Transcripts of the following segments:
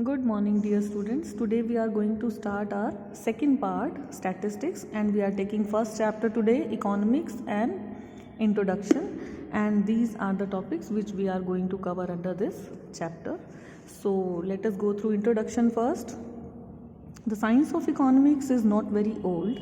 Good morning, dear students. Today we are going to start our second part, statistics, and we are taking first chapter today, economics and introduction. And these are the topics which we are going to cover under this chapter. So let us go through introduction first. The science of economics is not very old.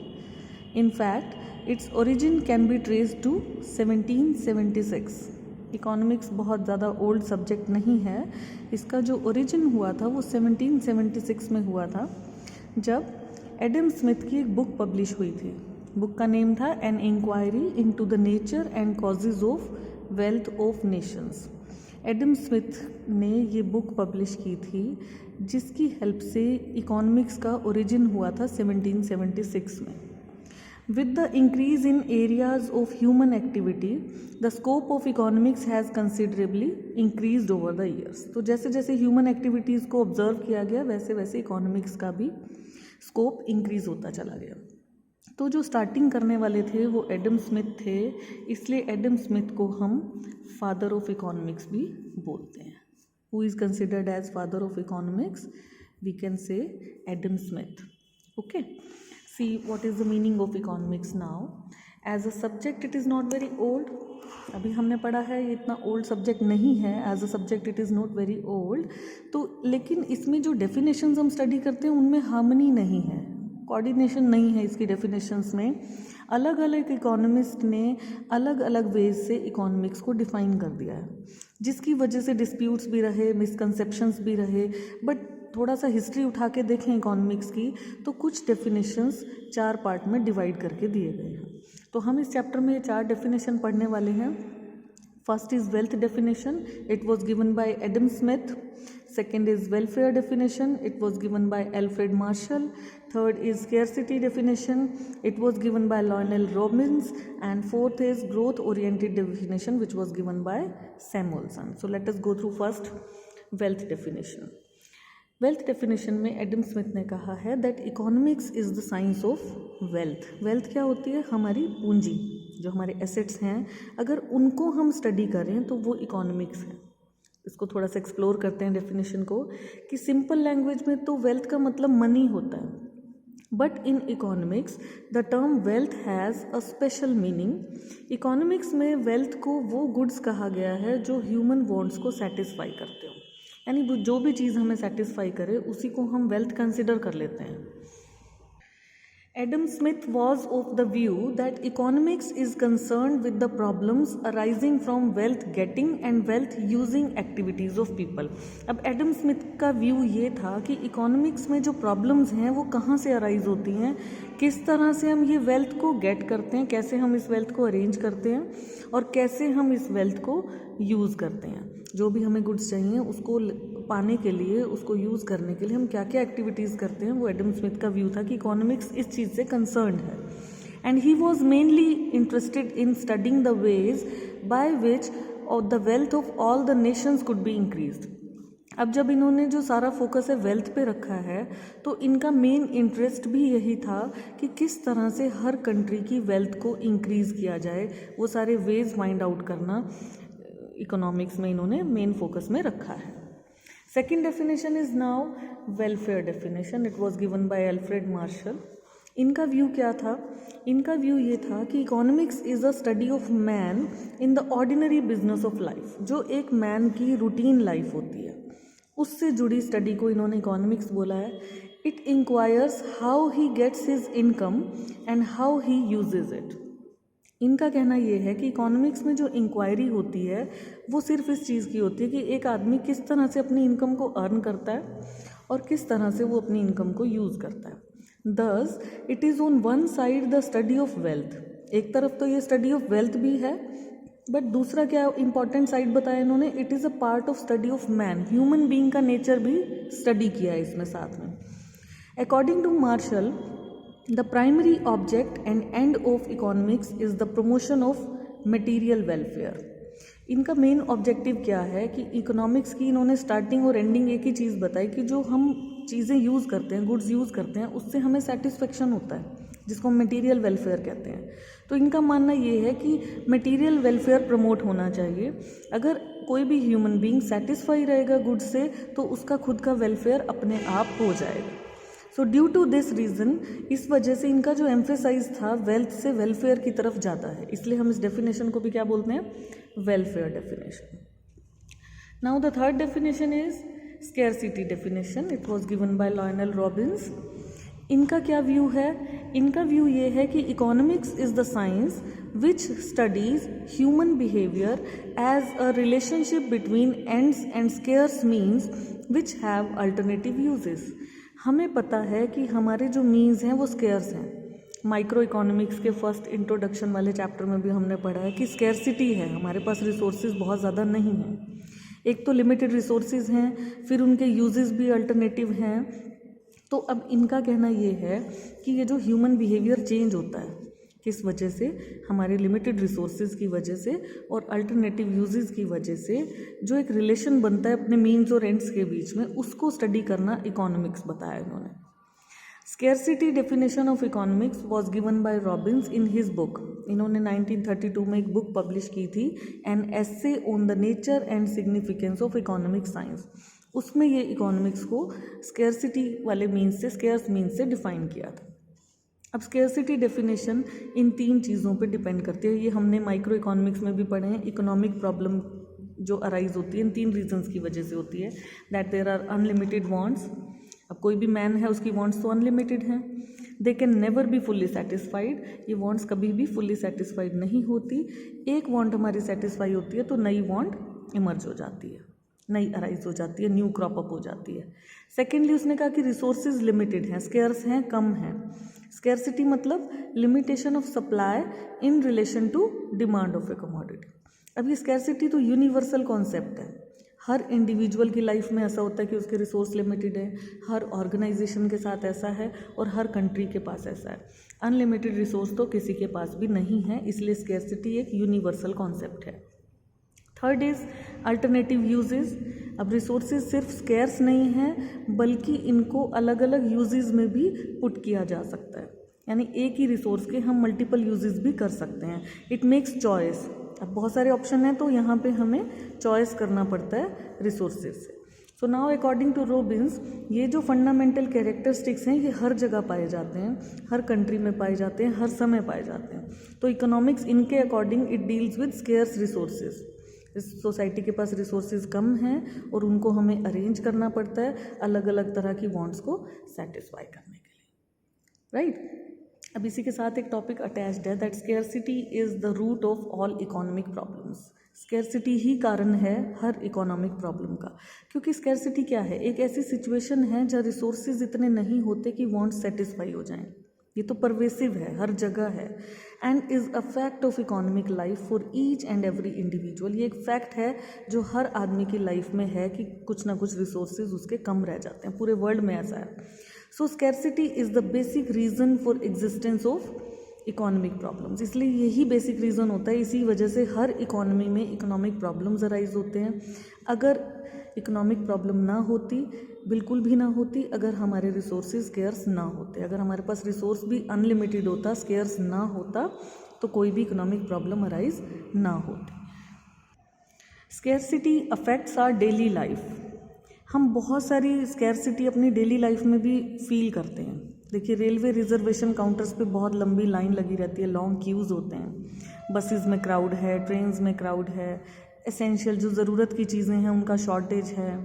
In fact, its origin can be traced to 1776. Economics बहुत ज़्यादा old subject नहीं है. इसका जो origin हुआ था वो 1776 में हुआ था, जब एडम स्मिथ की एक बुक पब्लिश हुई थी. बुक का नेम था an inquiry into the nature and causes of wealth of nations. Adam Smith ने ये बुक पब्लिश की थी जिसकी हेल्प से इकोनॉमिक्स का ओरिजिन हुआ था 1776 में. With the increase in areas of human activity, the scope of economics has considerably increased over the years. तो जैसे जैसे ह्यूमन एक्टिविटीज़ को ऑब्जर्व किया गया वैसे वैसे इकोनॉमिक्स का भी स्कोप इंक्रीज होता चला गया. तो जो स्टार्टिंग करने वाले थे वो एडम स्मिथ थे, इसलिए एडम स्मिथ को हम फादर ऑफ इकोनॉमिक्स भी बोलते हैं. Who is considered as father of economics? We can say Adam Smith. Okay. See what is the meaning of economics now. As a subject it is not very old. अभी हमने पढ़ा है ये इतना old subject नहीं है. As a subject it is not very old. तो लेकिन इसमें जो डेफिनेशंस हम स्टडी करते हैं उनमें हार्मनी नहीं है, कोऑर्डिनेशन नहीं है इसकी डेफिनेशंस में. अलग अलग इकोनॉमिस्ट ने अलग अलग वेज से इकोनॉमिक्स को डिफाइन कर दिया है, जिसकी वजह से डिस्प्यूट्स भी रहे, मिसकंसेप्शंस भी रहे. बट थोड़ा सा हिस्ट्री उठा के देखें इकोनॉमिक्स की तो कुछ डेफिनेशंस 4 पार्ट में डिवाइड करके दिए गए हैं. तो हम इस चैप्टर में 4 डेफिनेशन पढ़ने वाले हैं. First is wealth definition. It was given by Adam Smith. Second is welfare definition. It was given by Alfred Marshall. Third is scarcity definition. It was given by Lionel Robbins. And fourth is growth oriented definition which was given by Samuelson. So let us go through first wealth definition. Wealth definition में Adam Smith ने कहा है that economics is the science of wealth. Wealth क्या होती है? हमारी पूंजी, जो हमारे एसेट्स हैं, अगर उनको हम स्टडी करें तो वो इकोनॉमिक्स है. इसको थोड़ा सा एक्सप्लोर करते हैं डेफिनेशन को, कि सिंपल लैंग्वेज में तो वेल्थ का मतलब मनी होता है, but in economics the term wealth has a special meaning. Economics में वेल्थ को वो गुड्स कहा गया है जो ह्यूमन वांट्स को सेटिस्फाई करते हो, यानी जो भी चीज़ हमें सेटिस्फाई करे उसी को हम वेल्थ कंसिडर कर लेते हैं. Adam Smith was of the view that economics is concern with the problems arising from wealth getting and wealth using activities of people. अब एडम स्मिथ का व्यू ये था कि इकोनॉमिक्स में जो प्रॉब्लम्स हैं वो कहाँ से अराइज होती हैं, किस तरह से हम ये वेल्थ को गेट करते हैं, कैसे हम इस वेल्थ को अरेंज करते हैं और कैसे हम इस वेल्थ को यूज़ करते हैं. जो भी हमें गुड्स चाहिए उसको पाने के लिए, उसको यूज़ करने के लिए हम क्या क्या एक्टिविटीज़ करते हैं, वो एडम स्मिथ का व्यू था कि इकोनॉमिक्स इस चीज़ से कंसर्न्ड है. And he was mainly interested in studying the ways by which the wealth of all the Nations could be increased. अब जब इन्होंने जो सारा फोकस है वेल्थ पे रखा है तो इनका मेन इंटरेस्ट भी यही था कि किस तरह से हर कंट्री की वेल्थ को इंक्रीज़ किया जाए. वो सारे वेज फाइंड आउट करना इकोनॉमिक्स में इन्होंने मेन फोकस में रखा है. Second definition is now welfare definition. It was given by Alfred martial. इनका व्यू क्या था? इनका व्यू ये था कि economics is a study of man in the ordinary business of life. जो एक मैन की रूटीन लाइफ होती है उससे जुड़ी स्टडी को इन्होंने इकोनॉमिक्स बोला है. It inquires how he gets his income and how he uses it. इनका कहना ये है कि इकोनॉमिक्स में जो इंक्वायरी होती है वो सिर्फ इस चीज़ की होती है कि एक आदमी किस तरह से अपनी इनकम को अर्न करता है और किस तरह से वो अपनी इनकम को यूज़ करता है. Thus it is on one side the study of wealth. एक तरफ तो ये स्टडी ऑफ वेल्थ भी है, बट दूसरा क्या इंपॉर्टेंट साइड बताया इन्होंने, it is a part of study of man. Human being का नेचर भी स्टडी किया है इसमें साथ में. According to Marshall, the primary object and end of economics is the promotion of material welfare. इनका मेन ऑब्जेक्टिव क्या है कि इकोनॉमिक्स की इन्होंने स्टार्टिंग और एंडिंग एक ही चीज़ बताई कि जो हम चीज़ें यूज़ करते हैं, गुड्स यूज़ करते हैं, उससे हमें सेटिस्फेक्शन होता है, जिसको हम मटेरियल वेलफेयर कहते हैं. तो इनका मानना ये है कि मटेरियल वेलफेयर प्रमोट होना चाहिए. अगर कोई भी ह्यूमन बीइंग सेटिस्फाई रहेगा गुड से तो उसका खुद का वेलफेयर अपने आप हो जाएगा। So due to this reason, इस वजह से इनका जो एम्फेसाइज था वेल्थ से वेलफेयर की तरफ ज़्यादा है, इसलिए हम इस डेफिनेशन को भी क्या बोलते हैं, welfare definition. Now the third definition is scarcity definition. It was given by Lionel Robbins. इनका क्या व्यू है, इनका व्यू ये है कि economics is the science which studies human behaviour as a relationship between ends and scarce means which have alternative uses. हमें पता है कि हमारे जो मीन्स हैं वो स्केर्स हैं। माइक्रो इकोनॉमिक्स के फर्स्ट इंट्रोडक्शन वाले चैप्टर में भी हमने पढ़ा है कि स्केर्सिटी है, हमारे पास रिसोर्सेज बहुत ज़्यादा नहीं हैं। एक तो लिमिटेड रिसोर्सेज हैं, फिर उनके यूजेस भी अल्टरनेटिव हैं। तो अब इनका कहना ये है कि ये जो ह्यूमन बिहेवियर चेंज होता है, किस वजह से, हमारे लिमिटेड रिसोर्सेज की वजह से और अल्टरनेटिव यूजेस की वजह से जो एक रिलेशन बनता है अपने मीन्स और एंड्स के बीच में, उसको स्टडी करना इकोनॉमिक्स बताया इन्होंने। Scarcity definition of economics was given bye Robins in his book. इन्होंने 1932 में एक बुक पब्लिश की थी, an essay on the nature and significance of economic science. उसमें ये इकोनॉमिक्स को स्केर्सिटी वाले मीन्स से, स्केर्स मीन्स से डिफाइन किया था। अब स्केर्सिटी डेफिनेशन इन तीन चीज़ों पे डिपेंड करती है। ये हमने माइक्रो इकोनॉमिक्स में भी पढ़े हैं। इकोनॉमिक प्रॉब्लम जो अराइज होती है इन तीन रीजंस की वजह से होती है, that there are unlimited wants. अब कोई भी मैन है, उसकी वांट्स तो अनलिमिटेड हैं। They can never be fully satisfied. ये वांट्स कभी भी फुल्ली सेटिस्फाइड नहीं होती। एक वांट हमारी सेटिस्फाई होती है तो नई वांट इमर्ज हो जाती है, नई अराइज हो जाती है, न्यू क्रॉप अप हो जाती है। सेकेंडली उसने कहा कि रिसोर्सेज लिमिटेड हैं, स्केर्स हैं, कम हैं। स्केर्सिटी मतलब limitation of supply in relation to demand of a commodity. अब ये स्केर्सिटी तो यूनिवर्सल कॉन्सेप्ट है। हर इंडिविजुअल की लाइफ में ऐसा होता है कि उसके रिसोर्स लिमिटेड है, हर ऑर्गेनाइजेशन के साथ ऐसा है और हर कंट्री के पास ऐसा है। अनलिमिटेड रिसोर्स तो किसी के पास भी नहीं है, इसलिए स्केर्सिटी एक यूनिवर्सल कॉन्सेप्ट है। Third is alternative uses. अब रिसोर्सेज सिर्फ स्केर्स नहीं हैं, बल्कि इनको अलग अलग यूजेस में भी पुट किया जा सकता है, यानी एक ही रिसोर्स के हम मल्टीपल यूजेस भी कर सकते हैं। It makes choice. अब बहुत सारे ऑप्शन हैं तो यहाँ पे हमें चॉइस करना पड़ता है रिसोर्सेज से। So now according to Robbins, ये जो फंडामेंटल कैरेक्टरिस्टिक्स हैं ये हर जगह पाए जाते हैं, हर कंट्री में पाए जाते हैं, हर समय पाए जाते हैं। तो इकोनॉमिक्स इनके according it deals with scarce resources. इस सोसाइटी के पास रिसोर्सेज कम हैं और उनको हमें अरेंज करना पड़ता है अलग अलग तरह की वांट्स को सेटिस्फाई करने के लिए, राइट। अब इसी के साथ एक टॉपिक अटैच्ड है, that scarcity is the root of all economic problems. Scarcity ही कारण है हर इकोनॉमिक प्रॉब्लम का, क्योंकि स्केर्सिटी क्या है, एक ऐसी सिचुएशन है जहाँ रिसोर्सेज इतने नहीं होते कि वांट्स सेटिस्फाई हो जाएं। ये तो परवेसिव है, हर जगह है, and is a fact of economic life for each and every individual. ये एक फैक्ट है जो हर आदमी की लाइफ में है कि कुछ ना कुछ रिसोर्सेज उसके कम रह जाते हैं, पूरे वर्ल्ड में ऐसा है। So scarcity is the basic reason for existence of economic problems. इसलिए यही बेसिक रीज़न होता है, इसी वजह से हर इकोनॉमी में इकोनॉमिक प्रॉब्लम्स अराइज होते हैं। अगर इकोनॉमिक प्रॉब्लम ना होती, बिल्कुल भी ना होती, अगर हमारे रिसोर्सेज स्केर्स ना होते, अगर हमारे पास रिसोर्स भी अनलिमिटेड होता, स्केर्स ना होता, तो कोई भी इकोनॉमिक प्रॉब्लम अराइज ना होती। Scarcity affects our daily life. हम बहुत सारी स्केर्सिटी अपनी डेली लाइफ में भी फील करते हैं। देखिए, रेलवे रिजर्वेशन काउंटर्स पे बहुत लंबी लाइन लगी रहती है, लॉन्ग क्यूज़ होते हैं। बसेस में क्राउड है, ट्रेन्स में क्राउड है, एसेंशियल जो ज़रूरत की चीज़ें हैं उनका शॉर्टेज है,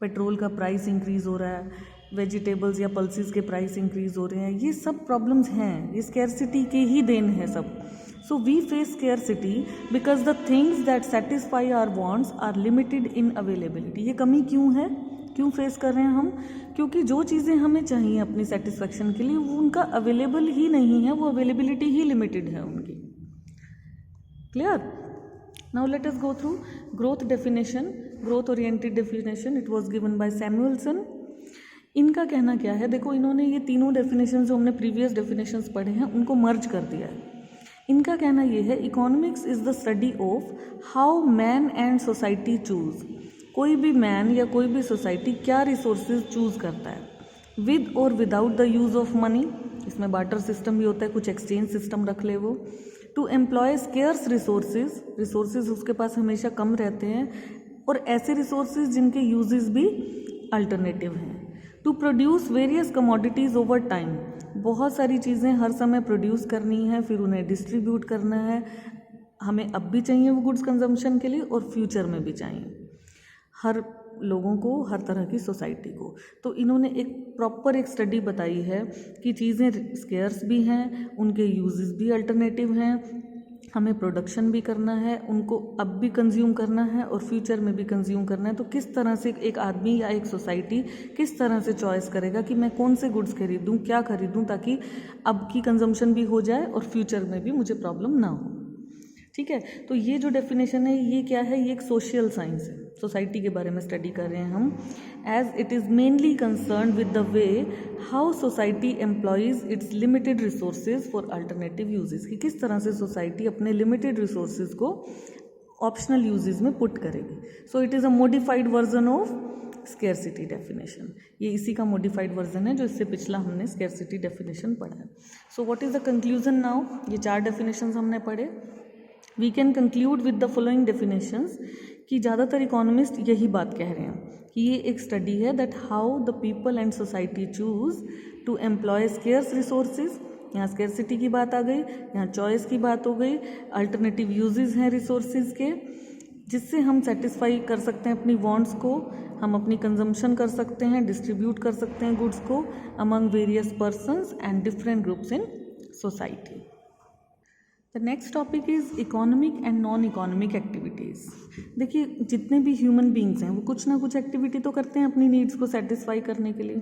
पेट्रोल का प्राइस इंक्रीज़ हो रहा है, वेजिटेबल्स या पल्सेस के प्राइस इंक्रीज़ हो रहे हैं। ये सब प्रॉब्लम्स हैं, ये स्केर्सिटी के ही देन है सब। So we face scarcity because the things that satisfy our wants are limited in availability. ये कमी क्यों है, क्यों फेस कर रहे हैं हम, क्योंकि जो चीज़ें हमें चाहिए अपनी सेटिस्फेक्शन के लिए वो उनका अवेलेबल ही नहीं है, वो अवेलेबिलिटी ही लिमिटेड है उनकी। Clear? Now let us go through growth definition, growth oriented definition. It was given by Samuelson. इनका कहना क्या है, देखो इन्होंने ये तीनों डेफिनेशन जो हमने प्रीवियस डेफिनेशंस पढ़े हैं उनको मर्ज कर दिया है। इनका कहना ये है, economics is the study of how man and society choose. कोई भी मैन या कोई भी सोसाइटी क्या रिसोर्सेज चूज़ करता है, विद और without the use of money. इसमें बार्टर सिस्टम भी होता है, कुछ एक्सचेंज सिस्टम रख ले वो, टू एम्प्लॉय स्केर्स रिसोर्सेज उसके पास हमेशा कम रहते हैं, और ऐसे रिसोर्सेज जिनके यूजेस भी अल्टरनेटिव हैं। To produce various commodities over time, बहुत सारी चीज़ें हर समय प्रोड्यूस करनी है, फिर उन्हें डिस्ट्रीब्यूट करना है। हमें अब भी चाहिए वो गुड्स कंजम्पशन के लिए और फ्यूचर में भी चाहिए हर लोगों को, हर तरह की सोसाइटी को। तो इन्होंने एक स्टडी बताई है कि चीज़ें स्केर्स भी हैं, उनके यूजेस भी अल्टरनेटिव हैं, हमें प्रोडक्शन भी करना है, उनको अब भी कंज्यूम करना है और फ्यूचर में भी कंज्यूम करना है। तो किस तरह से एक आदमी या एक सोसाइटी किस तरह से चॉइस करेगा कि मैं कौन से गुड्स खरीदूं, क्या खरीदूं, ताकि अब की कंजम्पशन भी हो जाए और फ्यूचर में भी मुझे प्रॉब्लम ना हो। ठीक है, तो ये जो डेफिनेशन है ये क्या है, ये एक सोशल साइंस है, सोसाइटी के बारे में स्टडी कर रहे हैं हम। As it is mainly concern with the way how society employs its limited resources for alternative uses, कि किस तरह से सोसाइटी अपने लिमिटेड रिसोर्सेज को ऑप्शनल यूजेस में पुट करेगी। So it is a modified version of scarcity definition. ये इसी का मॉडिफाइड वर्जन है जो इससे पिछला हमने स्केर्सिटी डेफिनेशन पढ़ा है। So what is the conclusion now, ये 4 डेफिनेशंस हमने पढ़े। We can conclude with the following definitions, कि ज़्यादातर इकोनॉमिस्ट यही बात कह रहे हैं कि ये एक स्टडी है that how the people and society choose to employ scarce resources. यहाँ स्केर्सिटी की बात आ गई, यहाँ चॉइस की बात हो गई, अल्टरनेटिव यूजेस हैं रिसोर्सेज के, जिससे हम सेटिस्फाई कर सकते हैं अपनी वांट्स को, हम अपनी कंजम्पशन कर सकते हैं, डिस्ट्रीब्यूट कर सकते हैं गुड्स को among various persons and different groups in society. The next topic is economic and non economic activities. देखिए, जितने भी ह्यूमन बींग्स हैं वो कुछ ना कुछ एक्टिविटी तो करते हैं अपनी नीड्स को सेटिस्फाई करने के लिए।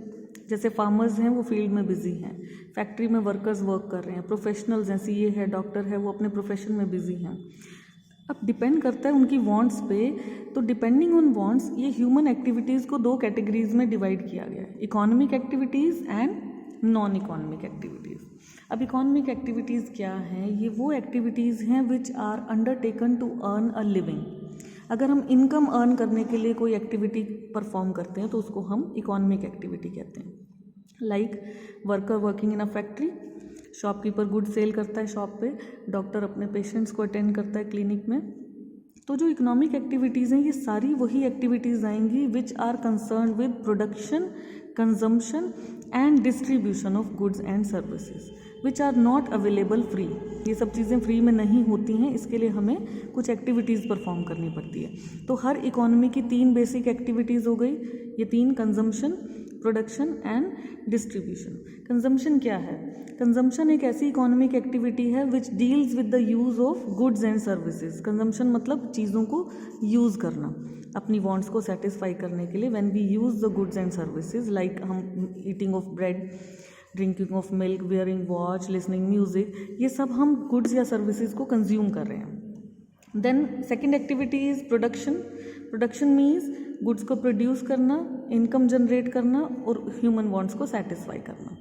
जैसे फार्मर्स हैं वो फील्ड में बिजी हैं, फैक्ट्री में वर्कर्स वर्क कर रहे हैं, प्रोफेशनल्स हैं, सीए है, डॉक्टर है, वो अपने प्रोफेशन में बिजी हैं। अब डिपेंड करता है उनकी वांट्स पे, तो डिपेंडिंग ऑन वांट्स ये ह्यूमन एक्टिविटीज़ को 2 कैटेगरीज में डिवाइड किया गया है, economic activities and non economic activities. अब इकोनॉमिक एक्टिविटीज़ क्या हैं, ये वो एक्टिविटीज़ हैं which are undertaken to earn a living. अगर हम इनकम अर्न करने के लिए कोई एक्टिविटी परफॉर्म करते हैं तो उसको हम इकोनॉमिक एक्टिविटी कहते हैं। Like worker working in a factory, shopkeeper good sale करता है शॉप पे, डॉक्टर अपने पेशेंट्स को अटेंड करता है क्लिनिक में। तो जो इकोनॉमिक एक्टिविटीज़ हैं ये सारी वही एक्टिविटीज़ आएंगी which are concern with production, consumption and distribution of goods and services which are not available free. ये सब चीज़ें फ्री में नहीं होती हैं, इसके लिए हमें कुछ एक्टिविटीज़ परफॉर्म करनी पड़ती है। तो हर इकोनॉमी की 3 बेसिक एक्टिविटीज़ हो गई, ये 3, consumption, production and distribution. Consumption क्या है? कंजम्पशन एक ऐसी इकोनॉमिक एक्टिविटी है which deals with the use of goods and services. Consumption मतलब चीज़ों को यूज़ करना अपनी वांट्स को सेटिस्फाई करने के लिए। When we use the goods and services like हम eating of bread, drinking of milk, wearing watch, listening music, ये सब हम गुड्स या सर्विसेज को कंज्यूम कर रहे हैं। Then second activity is production. Production means goods को प्रोड्यूस करना, इनकम जनरेट करना और ह्यूमन वांट्स को सेटिस्फाई करना,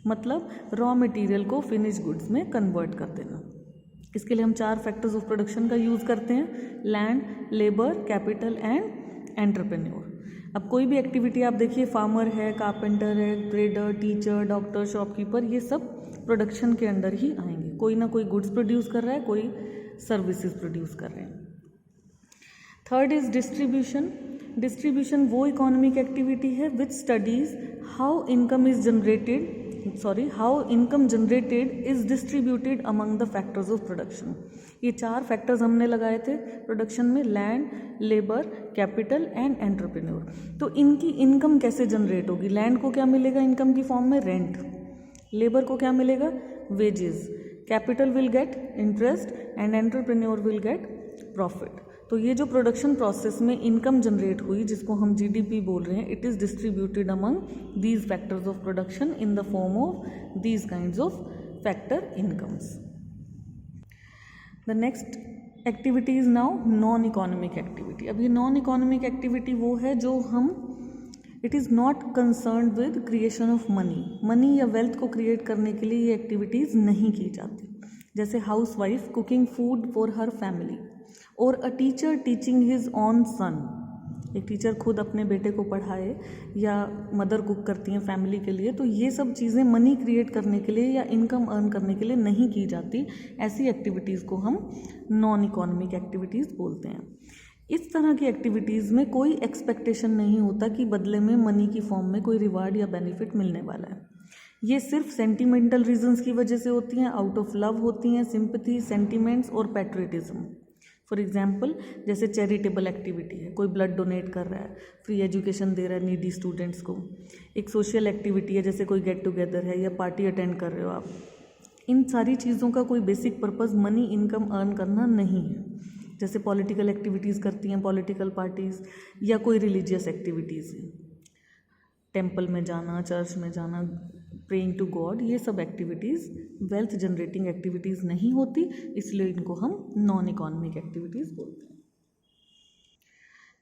मतलब रॉ मटेरियल को फिनिश गुड्स में कन्वर्ट कर देना। इसके लिए हम 4 फैक्टर्स ऑफ प्रोडक्शन का यूज़ करते हैं, land, labour, capital and entrepreneur. अब कोई भी एक्टिविटी आप देखिए, फार्मर है, कारपेंटर है, ट्रेडर, टीचर, डॉक्टर, शॉपकीपर, ये सब प्रोडक्शन के अंडर ही आएंगे। कोई ना कोई गुड्स प्रोड्यूस कर रहा है, कोई सर्विसेज प्रोड्यूस कर रहे हैं। Third is distribution. डिस्ट्रीब्यूशन वो इकोनॉमिक एक्टिविटी है which studies how income generated is distributed among the factors of production. ये 4 फैक्टर्स हमने लगाए थे प्रोडक्शन में, land, labour, capital and entrepreneur. तो इनकी इनकम कैसे जनरेट होगी? लैंड को क्या मिलेगा इनकम की फॉर्म में? रेंट। लेबर को क्या मिलेगा? Wages. Capital will get interest and entrepreneur will get profit. तो ये जो प्रोडक्शन प्रोसेस में इनकम जनरेट हुई, जिसको हम जीडीपी बोल रहे हैं, it is distributed among these factors of production in the form of these kinds of factor incomes. The next activity is now non economic activity. अब ये नॉन इकोनॉमिक एक्टिविटी वो है जो it is not concern with creation of money या wealth को create करने के लिए ये एक्टिविटीज़ नहीं की जाती। जैसे house wife cooking food for her family और a teacher teaching his own son. एक टीचर खुद अपने बेटे को पढ़ाए या मदर कुक करती हैं फैमिली के लिए, तो ये सब चीज़ें मनी क्रिएट करने के लिए या इनकम अर्न करने के लिए नहीं की जाती। ऐसी एक्टिविटीज़ को हम नॉन इकोनॉमिक एक्टिविटीज़ बोलते हैं। इस तरह की एक्टिविटीज़ में कोई एक्सपेक्टेशन नहीं होता कि बदले में मनी की फॉर्म में कोई रिवार्ड या बेनिफिट मिलने वाला है। ये सिर्फ सेंटिमेंटल रीजंस की वजह से होती हैं, आउट ऑफ लव होती हैं, सिंपैथी, सेंटिमेंट्स और पैट्रियटिज्म। फॉर एग्जाम्पल जैसे चैरिटेबल एक्टिविटी है, कोई ब्लड डोनेट कर रहा है, फ्री एजुकेशन दे रहा है नीडी स्टूडेंट्स को। एक सोशल एक्टिविटी है जैसे कोई गेट टुगेदर है या पार्टी अटेंड कर रहे हो आप। इन सारी चीज़ों का कोई basic purpose money income earn करना नहीं है। जैसे पॉलिटिकल एक्टिविटीज़ करती हैं पॉलिटिकल पार्टीज़, या कोई रिलीजियस एक्टिविटीज़ है, टेम्पल में जाना, चर्च में जाना, प्रेइंग टू गॉड, ये सब एक्टिविटीज़ वेल्थ जनरेटिंग एक्टिविटीज़ नहीं होती, इसलिए इनको हम नॉन इकोनॉमिक एक्टिविटीज़ बोलते हैं।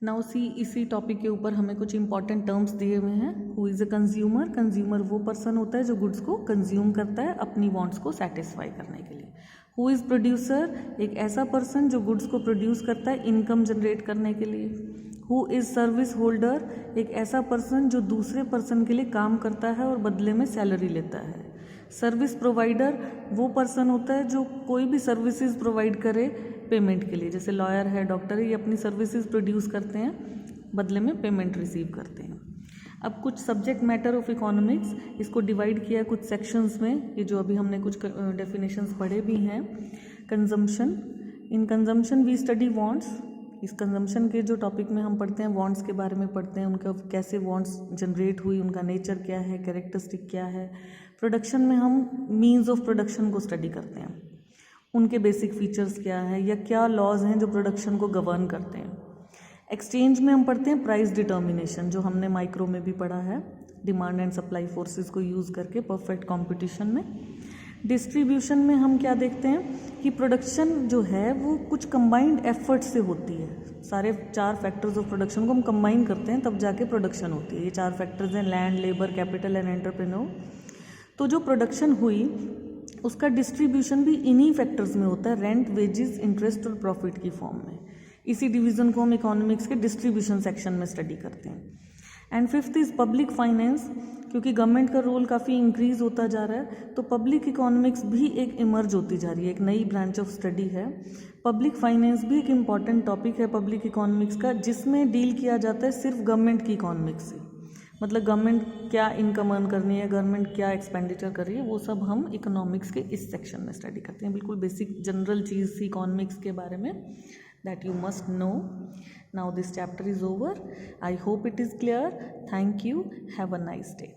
नाउ सी, इसी टॉपिक के ऊपर हमें कुछ इंपॉर्टेंट टर्म्स दिए हुए हैं। Who is a consumer? Consumer वो पर्सन होता है जो गुड्स को कंज्यूम करता है अपनी वांट्स को सेटिस्फाई करने के लिए। Who is producer? एक ऐसा पर्सन जो गुड्स को प्रोड्यूस करता है इनकम जनरेट करने के लिए। Who is service holder? एक ऐसा पर्सन जो दूसरे पर्सन के लिए काम करता है और बदले में सैलरी लेता है। सर्विस प्रोवाइडर वो पर्सन होता है जो कोई भी सर्विसेज प्रोवाइड करे पेमेंट के लिए, जैसे लॉयर है, डॉक्टर है, ये अपनी सर्विसेज प्रोड्यूस करते हैं, बदले में पेमेंट रिसीव करते हैं। अब कुछ सब्जेक्ट मैटर ऑफ इकोनॉमिक्स, इसको डिवाइड किया कुछ सेक्शंस में, ये जो अभी हमने कुछ डेफिनेशंस पढ़े भी हैं। Consumption, in consumption we study wants. इस कंजम्पशन के जो टॉपिक में हम पढ़ते हैं वांट्स के बारे में पढ़ते हैं, उनका कैसे वांट्स जनरेट हुई, उनका नेचर क्या है, कैरेक्टरिस्टिक क्या है। प्रोडक्शन में हम मीन्स ऑफ प्रोडक्शन को स्टडी करते हैं, उनके बेसिक फीचर्स क्या है या क्या लॉज हैं जो प्रोडक्शन को गवर्न करते हैं। एक्सचेंज में हम पढ़ते हैं प्राइस डिटर्मिनेशन, जो हमने माइक्रो में भी पढ़ा है, डिमांड एंड सप्लाई फोर्सेस को यूज़ करके परफेक्ट कंपटीशन में। डिस्ट्रीब्यूशन में हम क्या देखते हैं कि प्रोडक्शन जो है वो कुछ कंबाइंड एफर्ट से होती है। सारे 4 फैक्टर्स ऑफ प्रोडक्शन को हम कंबाइन करते हैं तब जाके प्रोडक्शन होती है। ये 4 फैक्टर्स हैं, land, labour, capital and entrepreneur. तो जो प्रोडक्शन हुई उसका डिस्ट्रीब्यूशन भी इन्हीं फैक्टर्स में होता है, रेंट, वेजेस, इंटरेस्ट और प्रॉफिट की फॉर्म में। इसी डिवीज़न को हम इकोनॉमिक्स के डिस्ट्रीब्यूशन सेक्शन में स्टडी करते हैं। And fifth is public finance, क्योंकि गवर्नमेंट का रोल काफ़ी इंक्रीज होता जा रहा है, तो पब्लिक इकोनॉमिक्स भी एक इमर्ज होती जा रही है, एक नई ब्रांच ऑफ स्टडी है। पब्लिक फाइनेंस भी एक इम्पॉर्टेंट टॉपिक है पब्लिक इकोनॉमिक्स का, जिसमें डील किया जाता है सिर्फ गवर्नमेंट की इकोनॉमिक्स से। मतलब गवर्नमेंट क्या इनकम अर्न करनी है, गवर्नमेंट क्या एक्सपेंडिचर कर रही है, वो सब हम इकोनॉमिक्स के इस सेक्शन में स्टडी करते हैं। बिल्कुल बेसिक जनरल चीज़ थी इकोनॉमिक्स के बारे में, that you must know. Now this chapter is over. I hope it is clear. Thank you. Have a nice day.